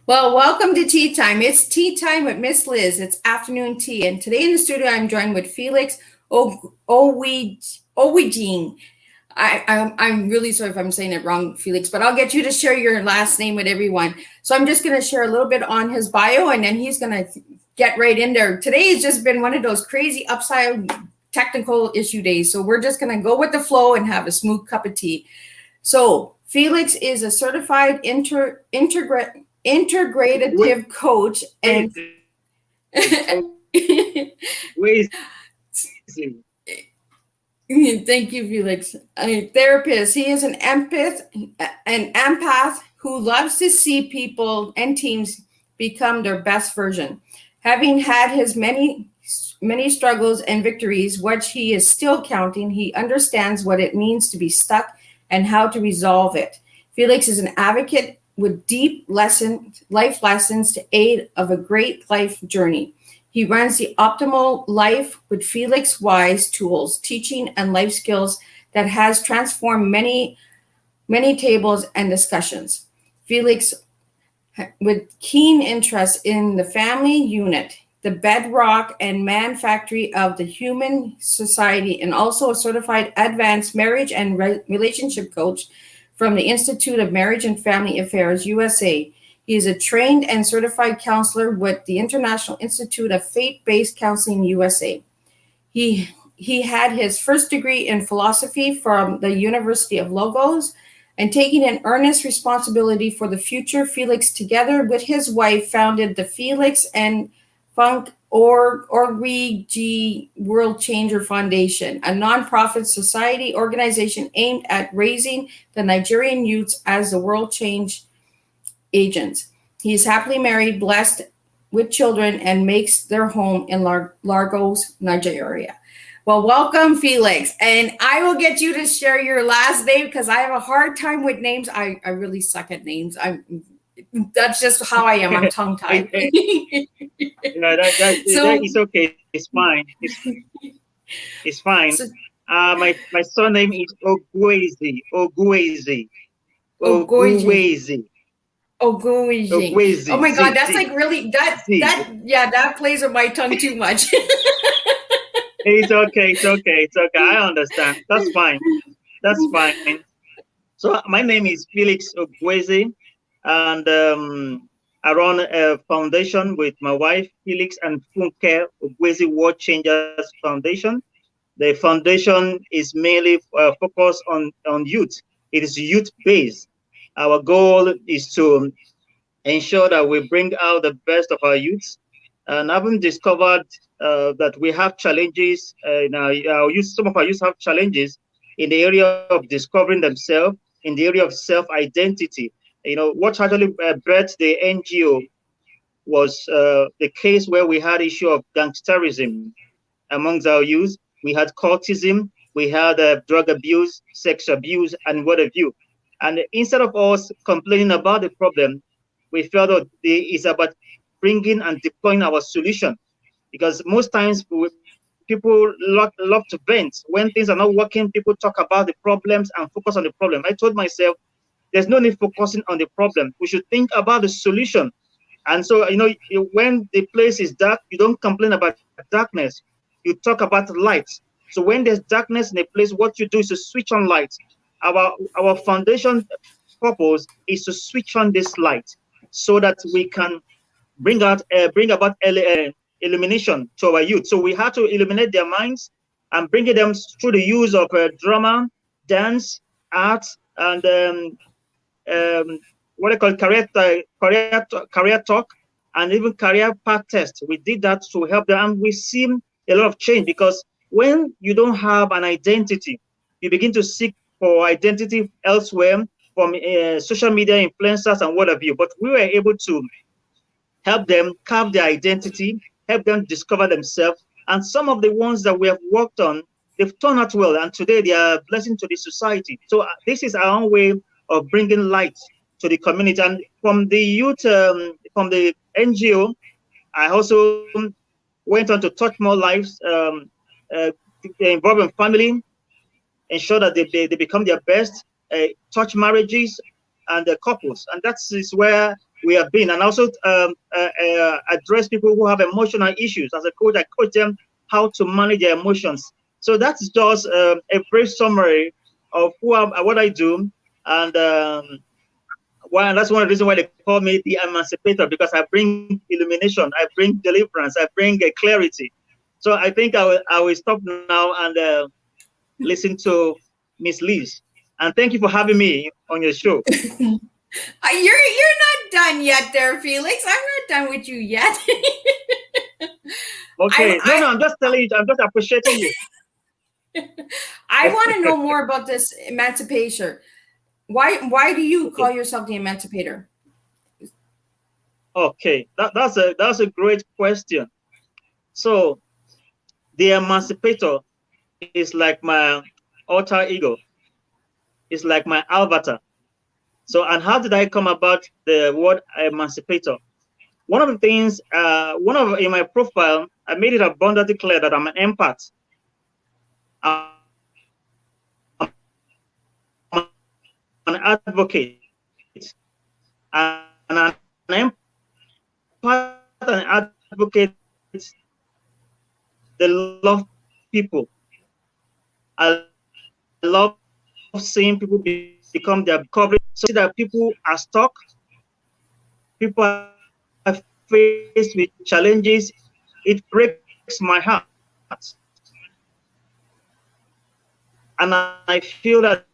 Well, welcome to Tea Time. It's Tea Time with Miss Liz. It's afternoon tea. And today in the studio, I'm joined with Felix Ogwezi. I'm really sorry if I'm saying it wrong, Felix, but I'll get you to share your last name with everyone. So I'm just going to share a little bit on his bio, and then he's going to get right in there. Today has just been one of those crazy upside technical issue days. So we're just going to go with the flow and have a smooth cup of tea. So Felix is a certified integrative coach and thank you, Felix. A therapist. He is an empath who loves to see people and teams become their best version. Having had his many struggles and victories, which he is still counting, he understands what it means to be stuck and how to resolve it. Felix is an advocate with deep life lessons to aid of a great life journey. He runs the Optimal Life with Felix-Wise tools, teaching and life skills that has transformed many tables and discussions. Felix, with keen interest in the family unit, the bedrock and man factory of the human society, and also a certified advanced marriage and relationship coach from the Institute of Marriage and Family Affairs, USA. He is a trained and certified counselor with the International Institute of Faith-Based Counseling, USA. He had his first degree in philosophy from the University of Lagos, and taking an earnest responsibility for the future, Felix, together with his wife, founded the Felix and Funk Ogwezi World Changer Foundation, a nonprofit society organization aimed at raising the Nigerian youths as the world change agents. He is happily married, blessed with children, and makes their home in Lagos, Nigeria. Well, welcome, Felix. And I will get you to share your last name because I have a hard time with names. I really suck at names. That's just how I am. I'm tongue-tied. That is okay. It's fine. It's fine. So, my surname is Ogwezi. Ogwezi. Ogwezi. Oh my God, that's like really that plays with my tongue too much. It's okay. I understand. That's fine. So my name is Felix Ogwezi, and I run a foundation with my wife, Felix and Funke Ogwezi World Changers Foundation. The foundation is mainly focused on youth. It is youth-based. Our goal is to ensure that we bring out the best of our youths. And having discovered that we have challenges in our youth, some of our youth have challenges in the area of discovering themselves, in the area of self-identity. What actually birthed the NGO was the case where we had issue of gangsterism amongst our youth. We had cultism, we had drug abuse, sex abuse, and what have you. And instead of us complaining about the problem, we felt that it's about bringing and deploying our solution. Because most times people love to vent. When things are not working, people talk about the problems and focus on the problem. I told myself, there's no need focusing on the problem. We should think about the solution. And so, when the place is dark, you don't complain about darkness. You talk about light. So when there's darkness in a place, what you do is to switch on light. Our foundation purpose is to switch on this light so that we can bring about illumination to our youth. So we have to illuminate their minds and bring them through the use of drama, dance, art, and what I call career talk, and even career path test. We did that to help them, and we've seen a lot of change, because when you don't have an identity, you begin to seek for identity elsewhere from social media influencers and what have you. But we were able to help them carve their identity, help them discover themselves. And some of the ones that we have worked on, they've turned out well, and today they are a blessing to the society. So this is our own way of bringing light to the community. And from the youth, from the NGO, I also went on to touch more lives, involving family, ensure that they become their best, touch marriages and the couples. And that is where we have been, and also address people who have emotional issues. As a coach, I coach them how to manage their emotions. So that's just a brief summary of what I do, and that's one of the reasons why they call me the Emancipator, because I bring illumination, I bring deliverance, I bring clarity. So I think I will stop now and listen to Miss Liz. And thank you for having me on your show. You're not done yet there, Felix. I'm not done with you yet. Okay. No, I'm just telling you, I'm just appreciating you. I want to know more about this emancipation. Why do you call yourself the Emancipator? Okay, that's a great question. So the Emancipator is like my alter ego. It's like my avatar. So, and how did I come about the word Emancipator? One of the things, in my profile, I made it abundantly clear that I'm an empath. I'm an advocate, and an empath and advocate, they love people. I love seeing people become their coverage, so that people are stuck, people are faced with challenges. It breaks my heart. And I feel that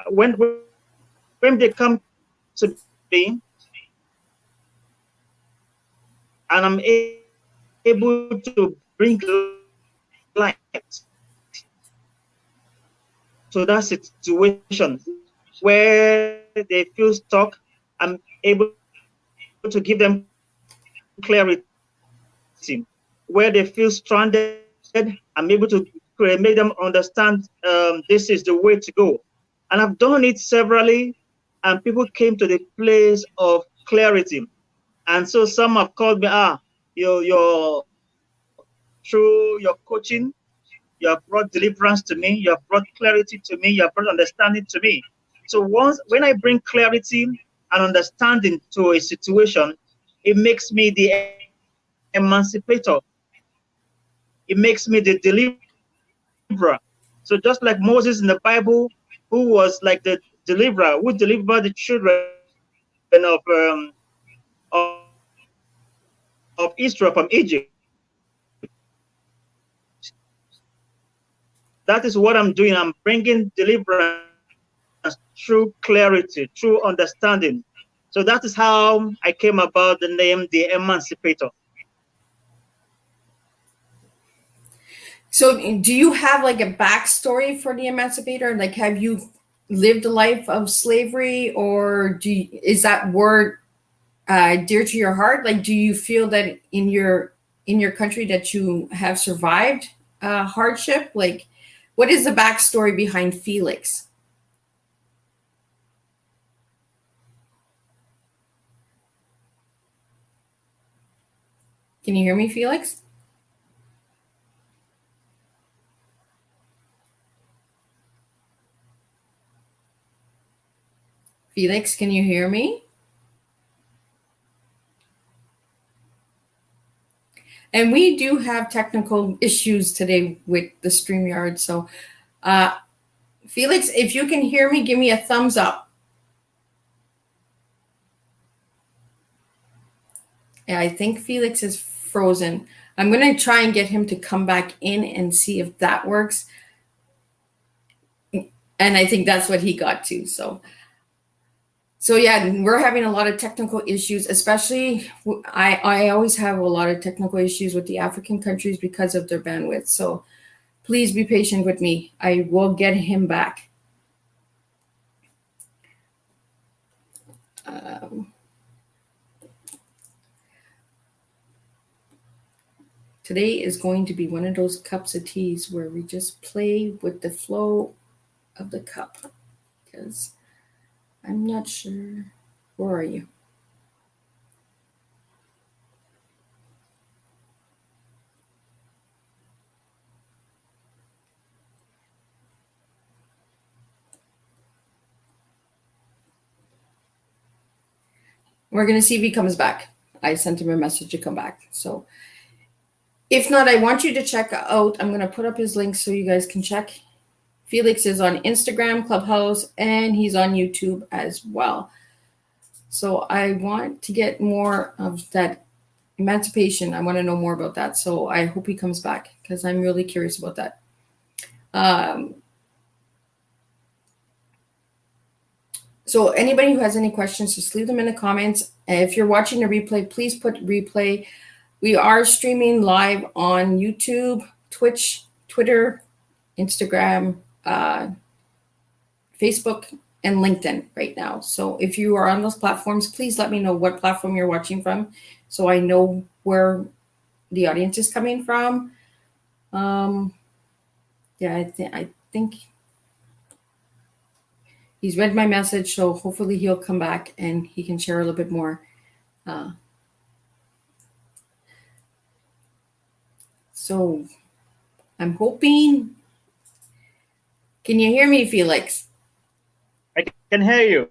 when they come to me and I'm able to bring light to that situation where they feel stuck, I'm able to give them clarity. Where they feel stranded, I'm able to make them understand this is the way to go. And I've done it severally, and people came to the place of clarity. And so some have called me, you're through your coaching, you have brought deliverance to me, you have brought clarity to me, you have brought understanding to me. So when I bring clarity and understanding to a situation, it makes me the emancipator. It makes me the deliverer. So just like Moses in the Bible, who was like the deliverer, who delivered the children of of Israel from Egypt. That is what I'm doing. I'm bringing deliverance through clarity, through understanding. So that is how I came about the name, the Emancipator. So, do you have like a backstory for the Emancipator? Like, have you lived a life of slavery, or is that word dear to your heart? Like, do you feel that in your country that you have survived hardship? Like, what is the backstory behind Felix? Can you hear me, Felix? Felix, can you hear me? And we do have technical issues today with the StreamYard. So, Felix, if you can hear me, give me a thumbs up. Yeah, I think Felix is frozen. I'm going to try and get him to come back in and see if that works. And I think that's what he got to. So yeah, we're having a lot of technical issues, especially I always have a lot of technical issues with the African countries because of their bandwidth. So please be patient with me. I will get him back. Today is going to be one of those cups of teas where we just play with the flow of the cup, because I'm not sure. Where are you? We're going to see if he comes back. I sent him a message to come back. So if not, I want you to check out. I'm going to put up his links so you guys can check. Felix is on Instagram, Clubhouse, and he's on YouTube as well. So I want to get more of that emancipation. I want to know more about that. So I hope he comes back because I'm really curious about that. So anybody who has any questions, just leave them in the comments. If you're watching the replay, please put replay. We are streaming live on YouTube, Twitch, Twitter, Instagram, Facebook, and LinkedIn right now. So if you are on those platforms, please let me know what platform you're watching from so I know where the audience is coming from. Yeah, I think he's read my message, so hopefully he'll come back and he can share a little bit more. So I'm hoping. Can you hear me, Felix? I can hear you.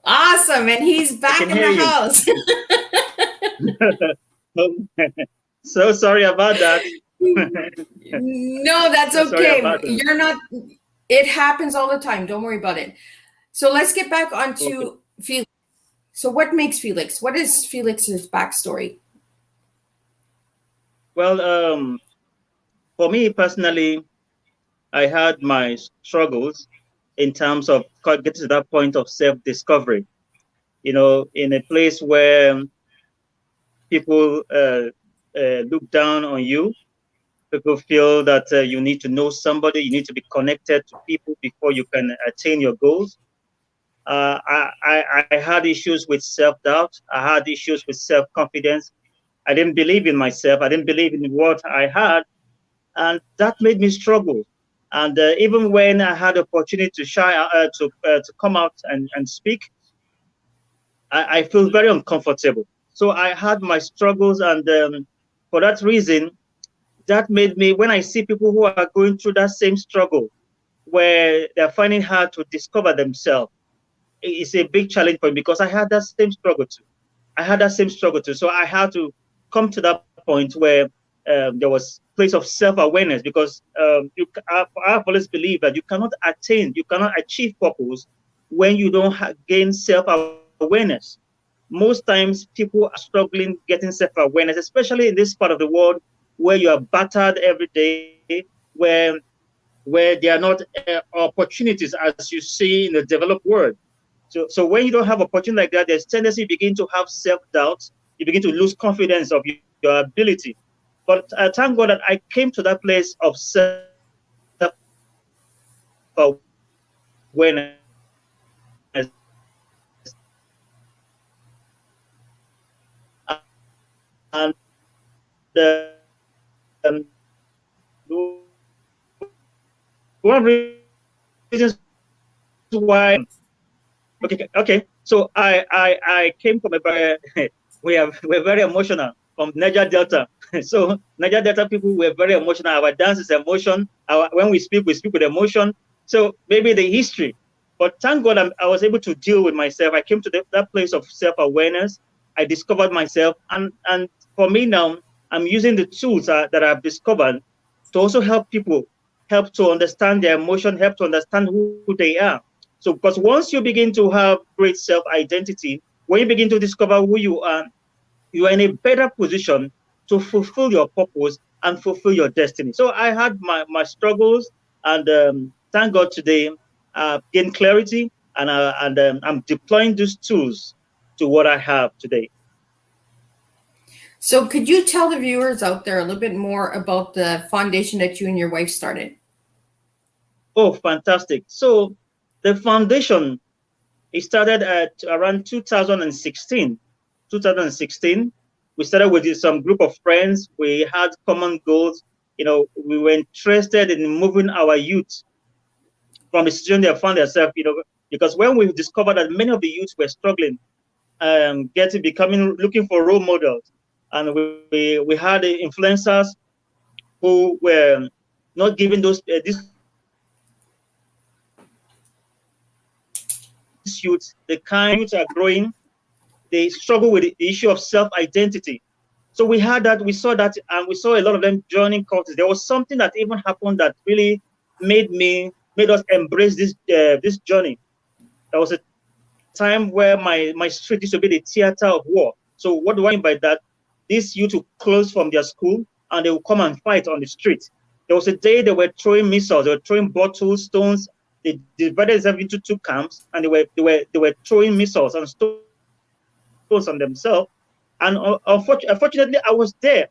Awesome, and he's back in the house. So sorry about that. No, that's okay. You're not. It happens all the time. Don't worry about it. So let's get back onto Felix. So what makes Felix? What is Felix's backstory? Well, for me personally, I had my struggles in terms of getting to that point of self-discovery. You know, in a place where people look down on you, people feel that you need to know somebody, you need to be connected to people before you can attain your goals. I had issues with self-doubt. I had issues with self-confidence. I didn't believe in myself. I didn't believe in what I had. And that made me struggle. And even when I had the opportunity to come out and speak, I feel very uncomfortable. So I had my struggles. And for that reason, that made me, when I see people who are going through that same struggle, where they're finding hard to discover themselves, it's a big challenge for me because I had that same struggle too. So I had to come to that point where there was a place of self-awareness, because I've always believed that you cannot achieve purpose when you don't gain self-awareness. Most times people are struggling getting self-awareness, especially in this part of the world where you are battered every day, where there are not opportunities as you see in the developed world. So when you don't have opportunity like that, there's tendency you begin to have self-doubt. You begin to lose confidence of your ability. But I thank God that I came to that place of self-awareness. And one of the reasons why. Okay. So I came from a very we're very emotional from Niger Delta. So Niger Delta people were very emotional. Our dance is emotion. When we speak with emotion. So maybe the history. But thank God I was able to deal with myself. I came to that place of self-awareness. I discovered myself, and for me now, I'm using the tools that I've discovered to also help people, help to understand their emotion, help to understand who they are. So, because once you begin to have great self-identity, when you begin to discover who you are in a better position to fulfill your purpose and fulfill your destiny. So I had my struggles, and thank God today I've gained clarity, and I'm deploying these tools to what I have today. So could you tell the viewers out there a little bit more about the foundation that you and your wife started? Oh, fantastic. So the foundation, it started at around 2016. 2016, we started with some group of friends. We had common goals. You know, we were interested in moving our youth from the situation they found themselves, you know, because when we discovered that many of the youths were struggling, looking for role models. And we had influencers who were not giving these youths the kind youths are growing. they struggle with the issue of self-identity. So we had that, we saw that, and we saw a lot of them joining cults. There was something that even happened that really made us embrace this journey. There was a time where my street used to be the theater of war. So what do I mean by that? These youth would close from their school and they would come and fight on the street. There was a day they were throwing missiles, they were throwing bottles, stones. They divided themselves into two camps, and they were throwing missiles and stones on themselves. And unfortunately, I was there.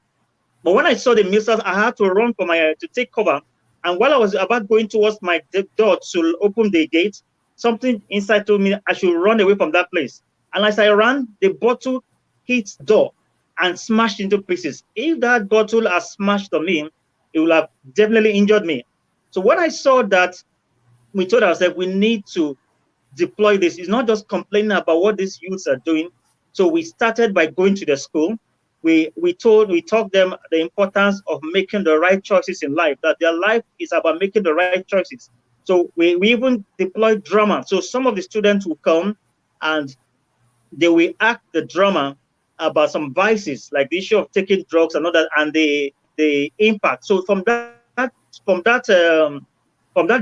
But when I saw the missiles, I had to run to take cover. And while I was about going towards my door to open the gate, something inside told me I should run away from that place. And as I ran, the bottle hit the door and smashed into pieces. If that bottle had smashed on me, it would have definitely injured me. So when I saw that, we told ourselves we need to deploy this. It's not just complaining about what these youths are doing. So we started by going to the school. We taught them the importance of making the right choices in life, that their life is about making the right choices. So we even deployed drama. So some of the students will come and they will act the drama about some vices, like the issue of taking drugs and all that, and the impact. So from that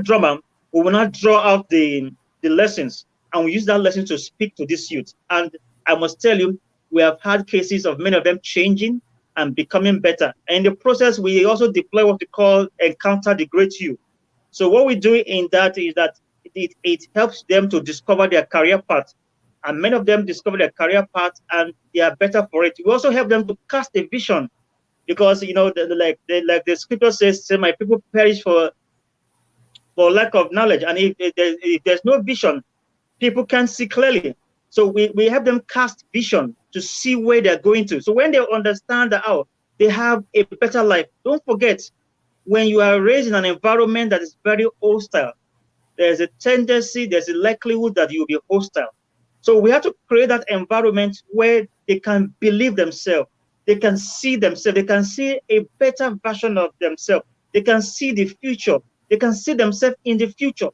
drama, we will not draw out the lessons, and we use that lesson to speak to this youth. And I must tell you, we have had cases of many of them changing and becoming better. And in the process, we also deploy what we call Encounter the Great You. So what we do in that is that it helps them to discover their career path. And many of them discover their career path and they are better for it. We also help them to cast a vision, because like the scripture says, my people perish for lack of knowledge. And if there's no vision, people can't see clearly. So we help them cast vision to see where they're going to. So when they understand that, they have a better life. Don't forget, when you are raised in an environment that is very hostile, there's a tendency, there's a likelihood that you'll be hostile. So we have to create that environment where they can believe themselves, they can see themselves, they can see a better version of themselves, they can see the future, they can see themselves in the future.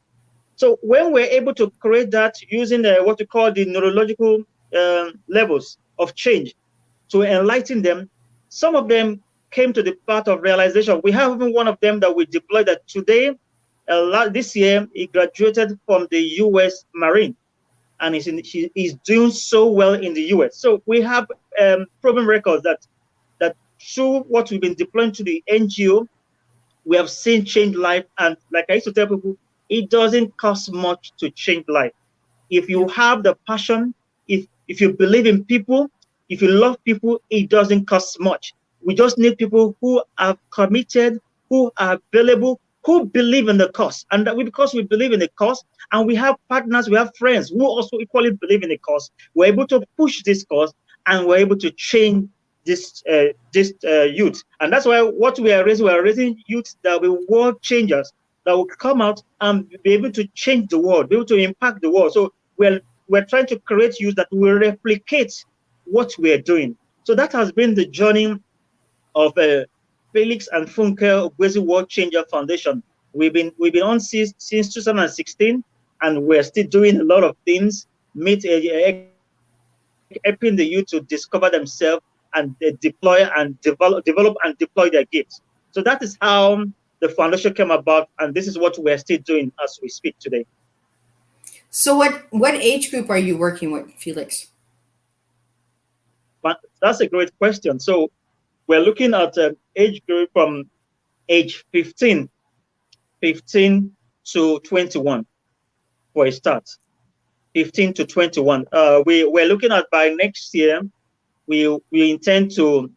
So when we're able to create that using what we call the neurological levels of change to enlighten them, some of them came to the path of realization. We have even one of them that we deployed that today, this year, he graduated from the U.S. Marine, and he's doing so well in the U.S. So we have proven records that through what we've been deploying to the NGO, we have seen change life. And like I used to tell people, it doesn't cost much to change life. If you have the passion, if you believe in people, if you love people, it doesn't cost much. We just need people who are committed, who are available, who believe in the cause. And because we believe in the cause, and we have partners, we have friends who also equally believe in the cause, we're able to push this cause, and we're able to change this youth. And that's why what we are raising youth that will be world changers, that will come out and be able to change the world, be able to impact the world. So we're trying to create youth that will replicate what we are doing. So that has been the journey of Felix and Funke Ogwezi World Changer Foundation. We've been on since 2016, and we're still doing a lot of things, helping the youth to discover themselves and deploy and develop and deploy their gifts. So that is how the foundation came about, and this is what we're still doing as we speak today. So what age group are you working with, Felix? But that's a great question. So we're looking at an age group from age 15 to 21 for a start. 15 to 21. We're looking at by next year, we intend to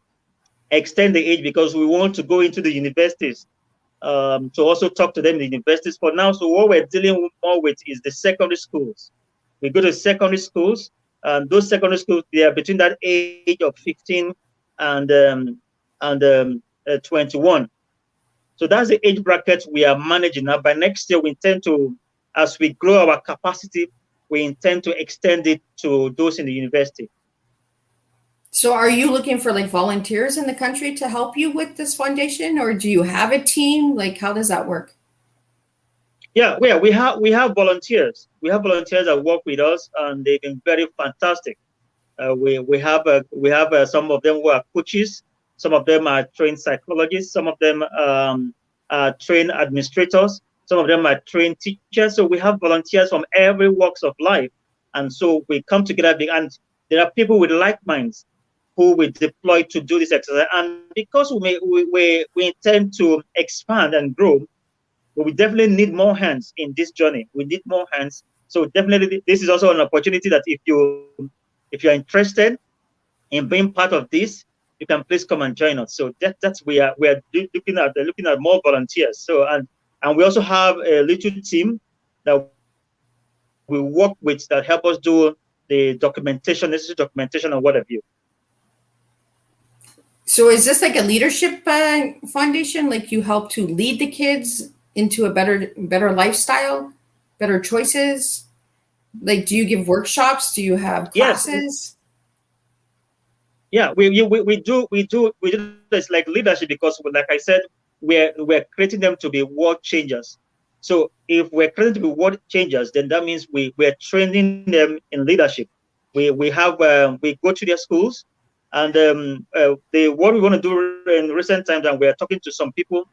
extend the age because we want to go into the universities to also talk to them in the universities for now. So what we're dealing more with is the secondary schools. We go to secondary schools, and those secondary schools, they are between that age of 15 and 21. So that's the age bracket we are managing now. By next year, we intend to, as we grow our capacity, we intend to extend it to those in the university. So are you looking for like volunteers in the country to help you with this foundation, or do you have a team? Like, how does that work? Yeah, we have volunteers. We have volunteers that work with us, and they've been very fantastic. We have some of them who are coaches, some of them are trained psychologists, some of them are trained administrators, some of them are trained teachers. So we have volunteers from every walks of life, and so we come together, and there are people with like minds who we deploy to do this exercise. And because we intend to expand and grow, we definitely need more hands in this journey. We need more hands. So definitely, this is also an opportunity that if you're interested in being part of this, you can please come and join us. So we are looking at more volunteers. So and we also have a little team that we work with that help us do the documentation, necessary documentation, and what have you. So is this like a leadership foundation? Like you help to lead the kids into a better lifestyle, better choices? Like, do you give workshops? Do you have classes? Yeah, we do this like leadership, because like I said, we're creating them to be world changers. So if we're creating to be world changers, then that means we're training them in leadership. We go to their schools, and what we want to do in recent times, and we're talking to some people,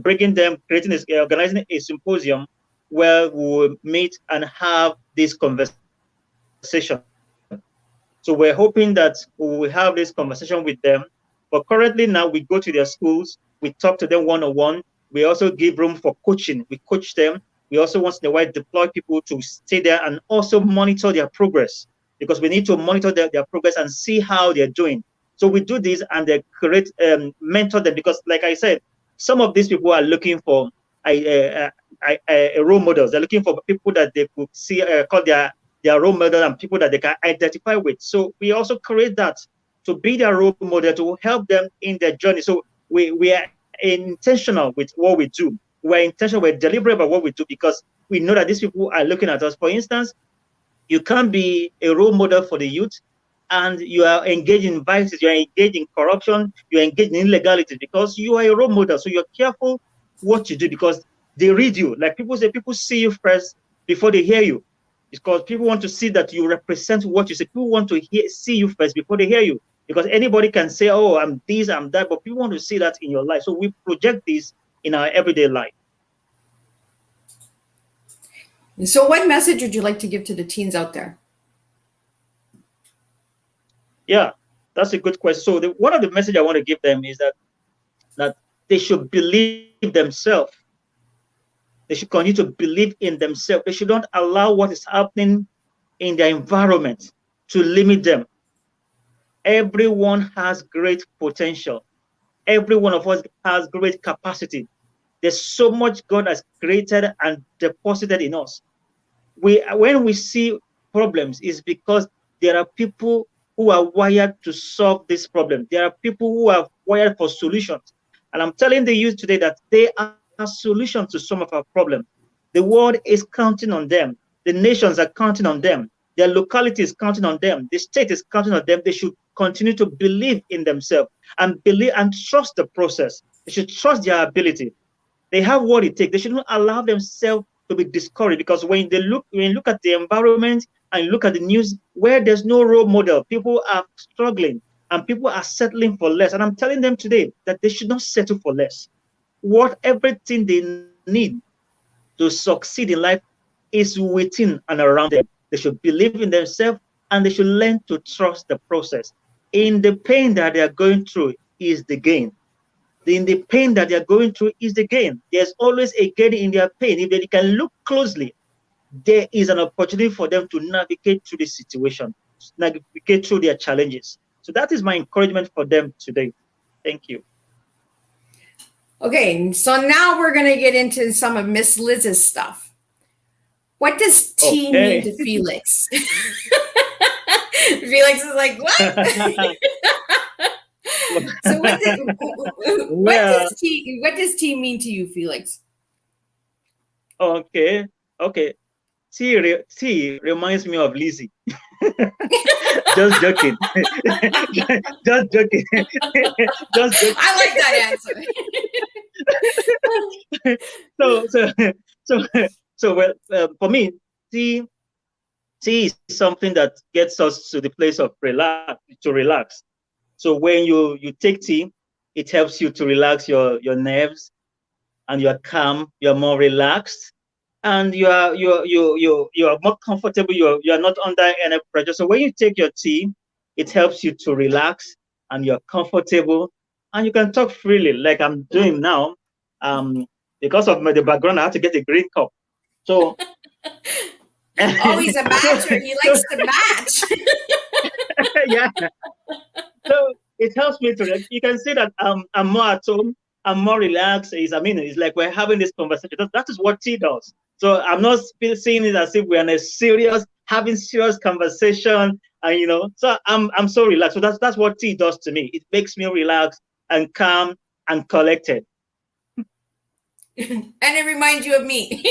bringing them, organizing a symposium where we'll meet and have this conversation. So we're hoping that we will have this conversation with them. But currently now we go to their schools, we talk to them one-on-one. We also give room for coaching. We coach them. We also once in a while deploy people to stay there and also monitor their progress, because we need to monitor their progress and see how they're doing. So we do this and they mentor them, because like I said, some of these people are looking for role models. They're looking for people that they could see, call their role model, and people that they can identify with. So we also create that to be their role model, to help them in their journey. So we are intentional with what we do. We're intentional, we're deliberate about what we do, because we know that these people are looking at us. For instance, you can't be a role model for the youth and you are engaged in vices, you are engaged in corruption, you are engaged in illegality, because you are a role model. So you're careful what you do, because they read you. Like people say, people see you first before they hear you, because people want to see that you represent what you say. People want to see you first before they hear you, because anybody can say, oh, I'm this, I'm that, but people want to see that in your life. So we project this in our everyday life. So what message would you like to give to the teens out there? Yeah, that's a good question. So one of the message I want to give them is that they should believe themselves. They should continue to believe in themselves. They should not allow what is happening in their environment to limit them. Everyone has great potential. Every one of us has great capacity. There's so much God has created and deposited in us. When we see problems, is because there are people who are wired to solve this problem. There are people who are wired for solutions. And I'm telling the youth today that they are solutions to some of our problems. The world is counting on them. The nations are counting on them. Their locality is counting on them. The state is counting on them. They should continue to believe in themselves and believe and trust the process. They should trust their ability. They have what it takes. They shouldn't allow themselves to be discouraged, because when you look at the environment and look at the news where there's no role model, people are struggling and people are settling for less. And I'm telling them today that they should not settle for less. Everything they need to succeed in life is within and around them. They should believe in themselves and they should learn to trust the process. In the pain that they are going through is the gain. In the pain that they are going through is the gain. There's always a gain in their pain. If they can look closely, there is an opportunity for them to navigate through this situation, navigate through their challenges. So that is my encouragement for them today. Thank you. Okay, so now we're going to get into some of Miss Liz's stuff. What does T mean to Felix? Felix is like, what? So what does T mean to you, Felix? Okay. T reminds me of Lizzie. Just joking. Just joking. Just joking. I like that answer. So well, for me, T tea is something that gets us to the place of relax. So when you take tea, it helps you to relax your nerves, and you are calm, you are more relaxed, and you are more comfortable. You are not under any pressure. So when you take your tea, it helps you to relax, and you're comfortable, and you can talk freely, like I'm doing now. Because of the background, I have to get a green cup. So Oh, he's a matcher. He likes to match. yeah. So it helps me to. You can see that I'm more at home. I'm more relaxed. It's like we're having this conversation. That is what tea does. So I'm not seeing it as if we're in having serious conversation. And so I'm so relaxed. So that's what tea does to me. It makes me relaxed and calm and collected. And it reminds you of me.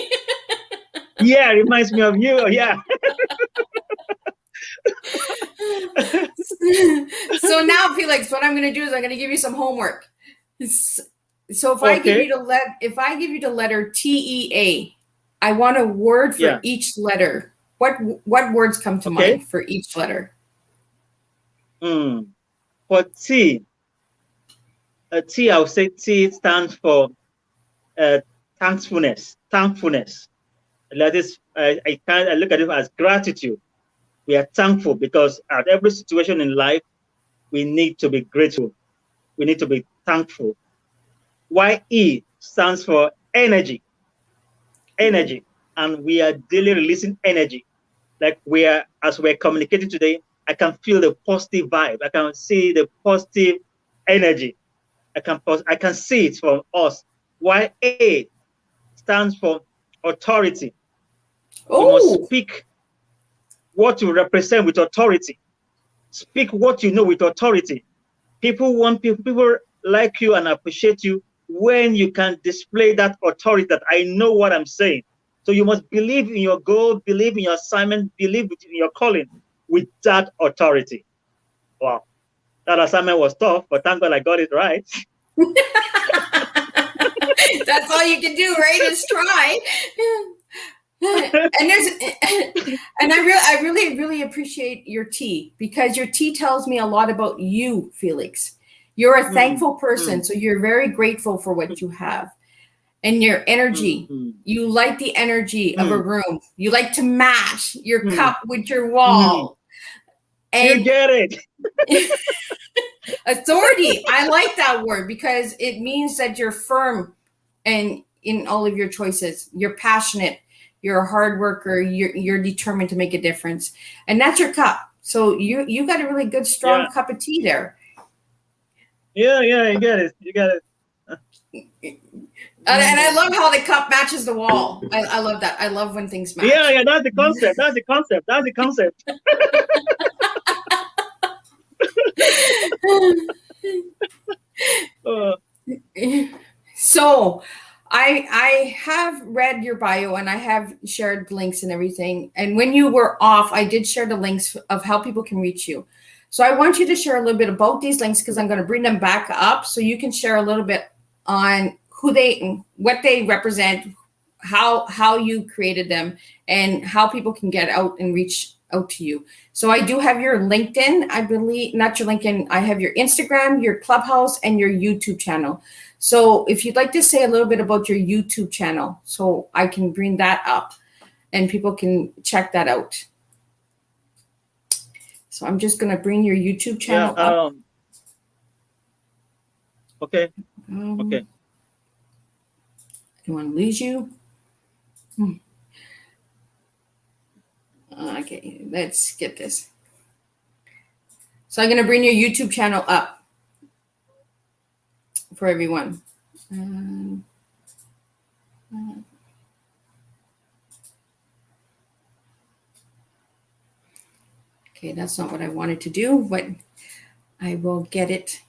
Yeah, it reminds me of you. Yeah. So now, Felix, what I'm going to do is I'm going to give you some homework. So if I give you the letter TEA, I want a word for each letter. What words come to mind for each letter? For T, I would say T stands for thankfulness. Thankfulness. That is, I look at it as gratitude. We are thankful because at every situation in life, we need to be grateful. We need to be thankful. YE stands for energy. Energy. And we are daily releasing energy. Like as we're communicating today, I can feel the positive vibe. I can see the positive energy. I can see it from us. YA stands for authority. You must speak what you represent with authority. Speak what you know with authority. People like you and appreciate you when you can display that authority, that I know what I'm saying. So you must believe in your goal, believe in your assignment, believe in your calling with that authority. Wow. That assignment was tough, but thank God I got it right. That's all you can do, right? Is try. And I really appreciate your tea, because your tea tells me a lot about you, Felix. You're a thankful person, so you're very grateful for what you have. And your energy, you like the energy of a room. You like to match your cup with your wall. And you get it. Authority, I like that word, because it means that you're firm and in all of your choices. You're passionate. You're a hard worker. You're determined to make a difference, and that's your cup. So you got a really good, strong cup of tea there. Yeah, you get it. You got it. And I love how the cup matches the wall. I love that. I love when things match. Yeah, that's the concept. That's the concept. So I have read your bio, and I have shared links and everything. And when you were off, I did share the links of how people can reach you. So I want you to share a little bit about these links, because I'm going to bring them back up so you can share a little bit on what they represent, how you created them, and how people can get out and reach out to you. So I do have your LinkedIn, I believe, not your LinkedIn. I have your Instagram, your Clubhouse, and your YouTube channel. So if you'd like to say a little bit about your YouTube channel, so I can bring that up and people can check that out. So I'm just going to bring your YouTube channel up. Okay. Okay. I want to lose you. Okay, let's get this. So I'm going to bring your YouTube channel up for everyone. Okay, that's not what I wanted to do, but I will get it.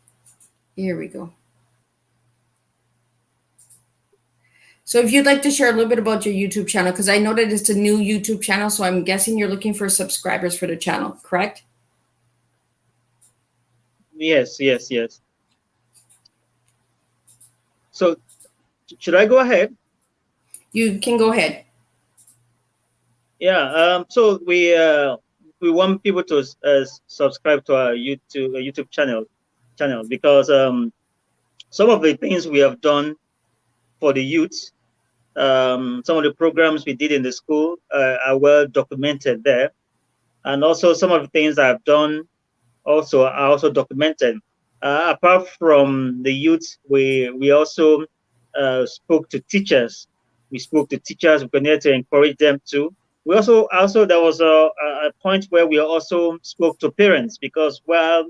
Here we go. So if you'd like to share a little bit about your YouTube channel, because I know that it's a new YouTube channel, so I'm guessing you're looking for subscribers for the channel, correct? Yes. So should I go ahead? You can go ahead. Yeah. So we want people to subscribe to our YouTube channel because some of the things we have done for the youth, some of the programs we did in the school are well documented there, and also some of the things I've done also are also documented. Apart from the youth, we also spoke to teachers. We spoke to teachers. We continued to encourage them too. We also there was a point where we also spoke to parents because while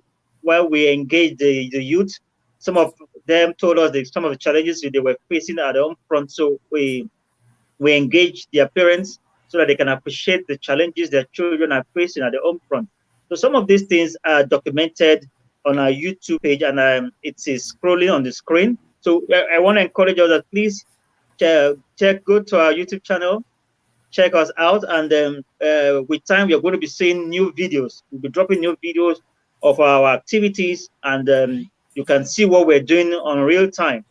we engaged the youth, some of them told us that some of the challenges they were facing at their own front. So we engage their parents so that they can appreciate the challenges their children are facing at their home front. So some of these things are documented on our YouTube page, and it is scrolling on the screen. So I want to encourage you that please go to our YouTube channel, check us out, and with time we are going to be seeing new videos. We'll be dropping new videos of our activities, and you can see what we're doing on real time.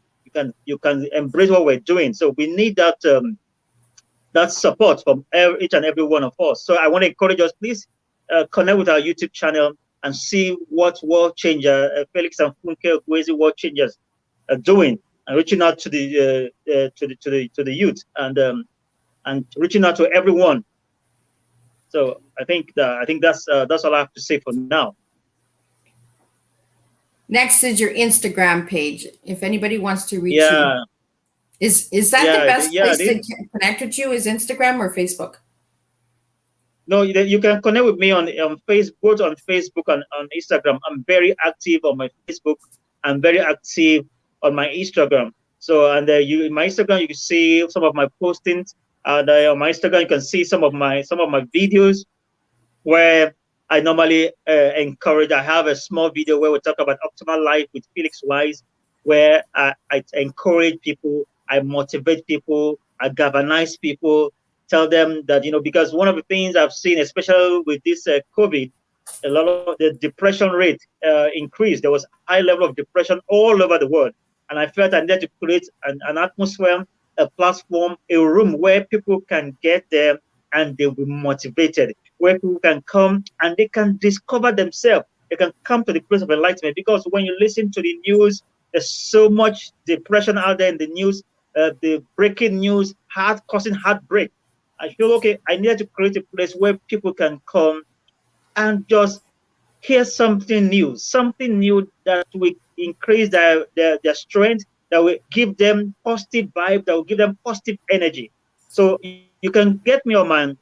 You can embrace what we're doing. So we need that support from each and every one of us. So I want to encourage us, please connect with our YouTube channel and see what world changer Felix and Funke Ogwezi world changers are doing, and reaching out to the youth and reaching out to everyone. So I think that's all I have to say for now. Next is your Instagram page. If anybody wants to reach you. Is that the best place to connect with you? Is Instagram or Facebook? No, you can connect with me on Facebook, both on Facebook and on Instagram. I'm very active on my Facebook. I'm very active on my Instagram. So, and in my Instagram, you can see some of my postings. And on my Instagram, you can see some of my videos where I normally encourage. I have a small video where we talk about optimal life with Felix-Wise, where I encourage people. I motivate people, I galvanize people, tell them that, because one of the things I've seen, especially with this COVID, a lot of the depression rate increased. There was a high level of depression all over the world. And I felt I needed to create an atmosphere, a platform, a room where people can get there and they'll be motivated, where people can come and they can discover themselves. They can come to the place of enlightenment, because when you listen to the news, there's so much depression out there in the news. The breaking news, causing heartbreak. I feel, okay, I needed to create a place where people can come and just hear something new that will increase their strength, that will give them positive vibe, that will give them positive energy. So you can get me on my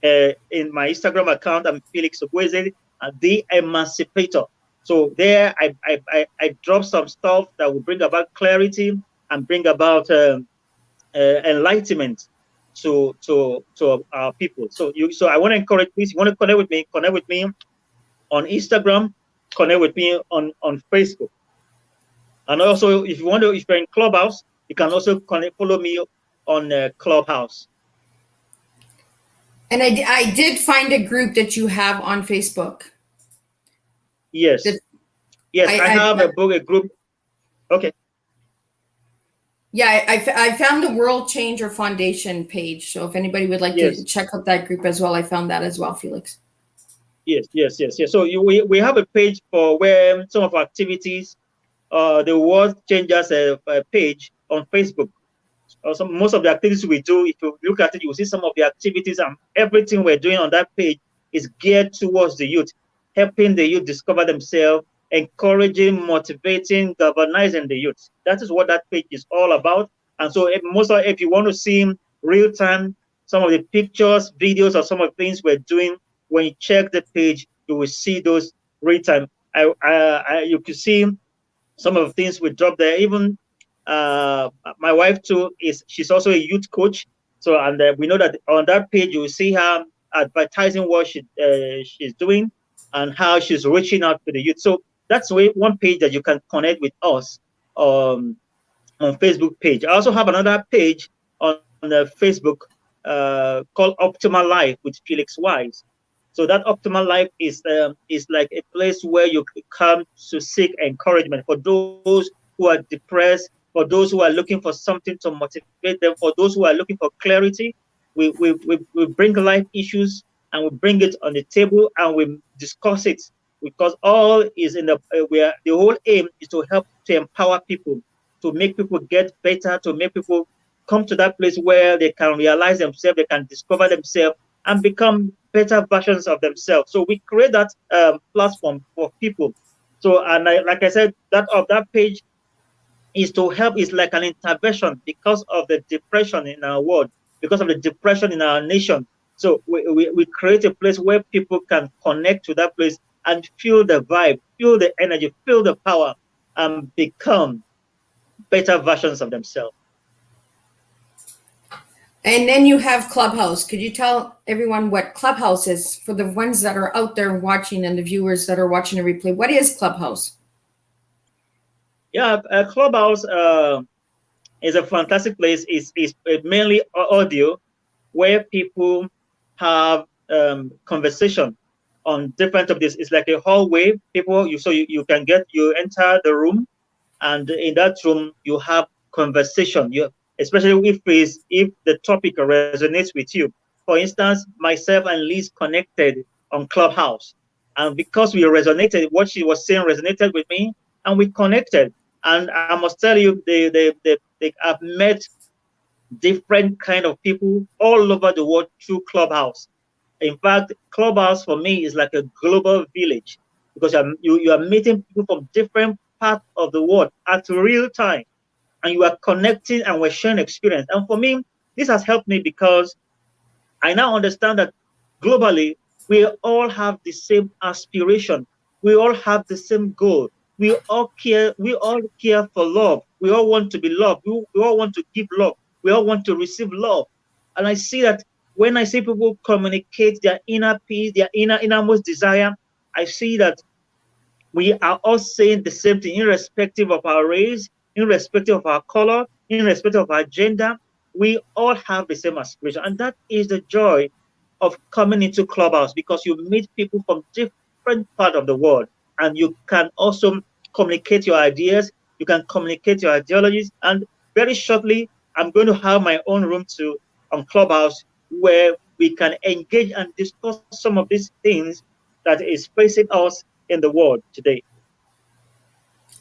in my Instagram account. I'm Felix Ogwezi, the Emancipator. So there I drop some stuff that will bring about clarity and bring about enlightenment to our people. So I want to encourage, please, you want to connect with me on Instagram, connect with me on Facebook. And also, if you're in Clubhouse, you can also follow me on Clubhouse. And I did find a group that you have on Facebook. Yes. I have a group. Okay. Yeah, I found the World Changer Foundation page. So if anybody would like to check out that group as well, I found that as well, Felix. Yes. So we have a page for where some of our activities, the World Changers page on Facebook. Most of the activities we do, if you look at it, you will see some of the activities and everything we're doing on that page is geared towards the youth, helping the youth discover themselves, encouraging, motivating, galvanizing the youth. That is what that page is all about. And so if you want to see real time, some of the pictures, videos, or some of the things we're doing, when you check the page, you will see those real time. You can see some of the things we drop there. Even my wife too, she's also a youth coach. So, and we know that on that page, you will see her advertising what she's doing and how she's reaching out to the youth. So that's one page that you can connect with us on Facebook page. I also have another page on the Facebook called Optimal Life with Felix-Wise. So that Optimal Life is like a place where you come to seek encouragement for those who are depressed, for those who are looking for something to motivate them, for those who are looking for clarity. We bring life issues and we bring it on the table and we discuss it, because all is in the where the whole aim is to help to empower people, to make people get better, to make people come to that place where they can realize themselves, they can discover themselves and become better versions of themselves. So we create that platform for people. So, and like I said, that page is to help, is like an intervention because of the depression in our world, because of the depression in our nation. So we create a place where people can connect to that place and feel the vibe, feel the energy, feel the power, and become better versions of themselves. And then you have Clubhouse. Could you tell everyone what Clubhouse is for the ones that are out there watching and the viewers that are watching a replay? What is Clubhouse? Yeah, Clubhouse is a fantastic place. It's mainly audio, where people have conversation on different topics. It's like a hallway. People, you can you enter the room, and in that room you have conversation. Especially if the topic resonates with you. For instance, myself and Liz connected on Clubhouse, and because we resonated, what she was saying resonated with me, and we connected. And I must tell you, they have met different kind of people all over the world through Clubhouse. In fact, Clubhouse for me is like a global village, because you are meeting people from different parts of the world at real time, and you are connecting and we're sharing experience. And for me, this has helped me because I now understand that globally, we all have the same aspiration. We all have the same goal. We all care for love. We all want to be loved. We all want to give love. We all want to receive love. And I see that when I see people communicate their inner peace, their innermost desire, I see that we are all saying the same thing, irrespective of our race, irrespective of our color, irrespective of our gender. We all have the same aspiration. And that is the joy of coming into Clubhouse, because you meet people from different parts of the world, and you can also communicate your ideas, you can communicate your ideologies. And very shortly, I'm going to have my own room too on Clubhouse, where we can engage and discuss some of these things that is facing us in the world today.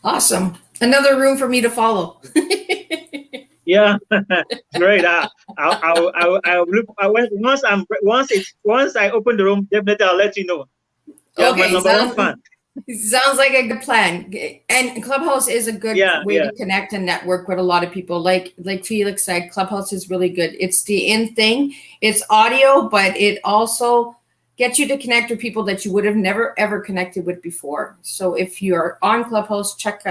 Awesome. Another room for me to follow. Yeah, great. Once I open the room, definitely I'll let you know. You're my number one fan. Sounds like a good plan. And Clubhouse is a good way to connect and network with a lot of people. Like Felix said, Clubhouse is really good. It's the in thing. It's audio, but it also gets you to connect with people that you would have never ever connected with before. So if you're on Clubhouse, check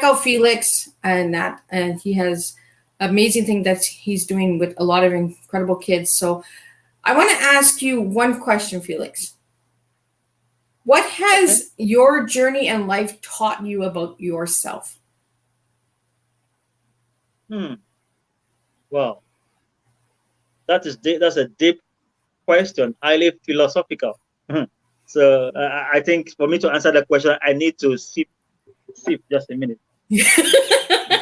out Felix and he has amazing thing that he's doing with a lot of incredible kids. So I want to ask you one question, Felix. What has your journey in life taught you about yourself? Well, that's a deep question, highly philosophical. So I think for me to answer that question, I need to sip just a minute. You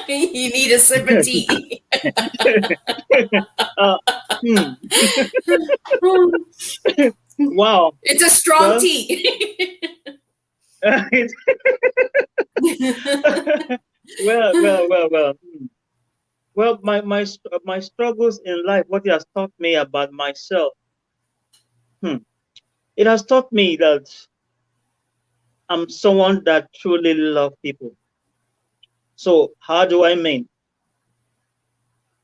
need a sip of tea. Wow. It's a strong tea. Well, my struggles in life, what it has taught me about myself. It has taught me that I'm someone that truly loves people. So how do I mean?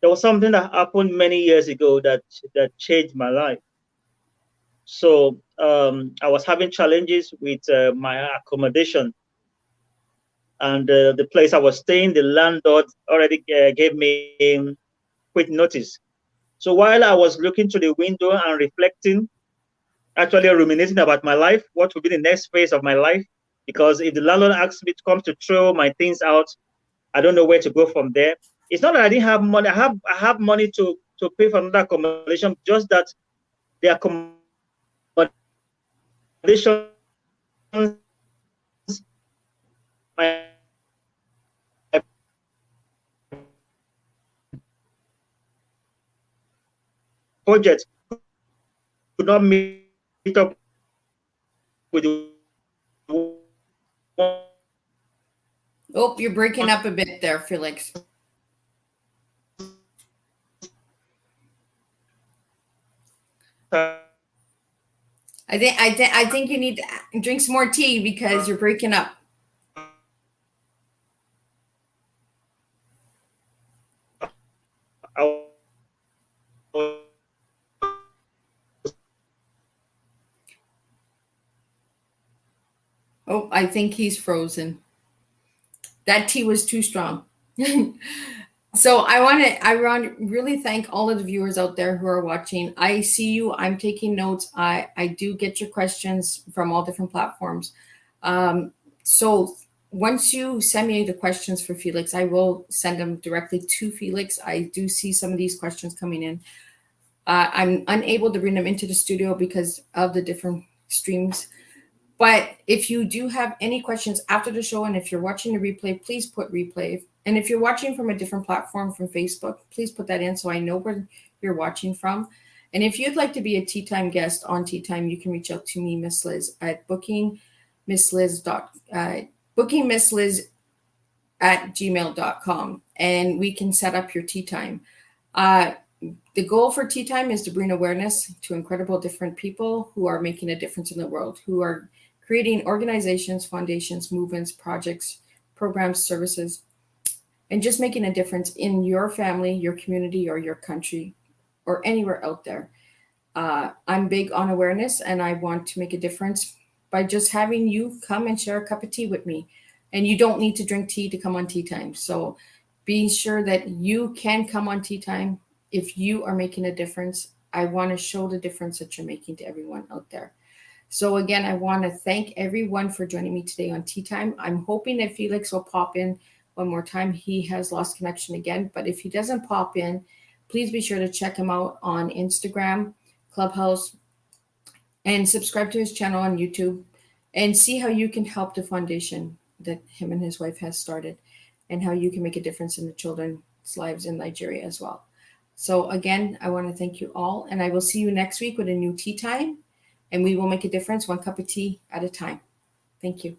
There was something that happened many years ago that changed my life. So I was having challenges with my accommodation, and the place I was staying, the landlord already gave me quick notice. So while I was looking to the window and reflecting, actually ruminating about my life, what will be the next phase of my life? Because if the landlord asks me to come to throw my things out, I don't know where to go from there. It's not that I didn't have money. I have money to pay for another accommodation, just that the accommodation my budget could not meet up with the Oh, you're breaking up a bit there, Felix. I think you need to drink some more tea because you're breaking up. Oh, I think he's frozen. That tea was too strong. So I want to really thank all of the viewers out there who are watching. I see you. I'm taking notes. I do get your questions from all different platforms. So once you send me the questions for Felix, I will send them directly to Felix. I do see some of these questions coming in. I'm unable to bring them into the studio because of the different streams. But if you do have any questions after the show, and if you're watching the replay, please put replay. And if you're watching from a different platform from Facebook, please put that in so I know where you're watching from. And if you'd like to be a Teatime guest on Teatime, you can reach out to me, Miss Liz, at bookingmissliz@gmail.com, and we can set up your Teatime. The goal for Teatime is to bring awareness to incredible different people who are making a difference in the world, who are creating organizations, foundations, movements, projects, programs, services, and just making a difference in your family, your community, or your country, or anywhere out there. I'm big on awareness, and I want to make a difference by just having you come and share a cup of tea with me. And you don't need to drink tea to come on Teatime. So be sure that you can come on Teatime if you are making a difference. I want to show the difference that you're making to everyone out there. So again, I want to thank everyone for joining me today on Teatime. I'm hoping that Felix will pop in one more time. He has lost connection again, but if he doesn't pop in, please be sure to check him out on Instagram, Clubhouse, and subscribe to his channel on YouTube and see how you can help the foundation that him and his wife has started and how you can make a difference in the children's lives in Nigeria as well. So again, I want to thank you all, and I will see you next week with a new Teatime, and we will make a difference one cup of tea at a time. Thank you.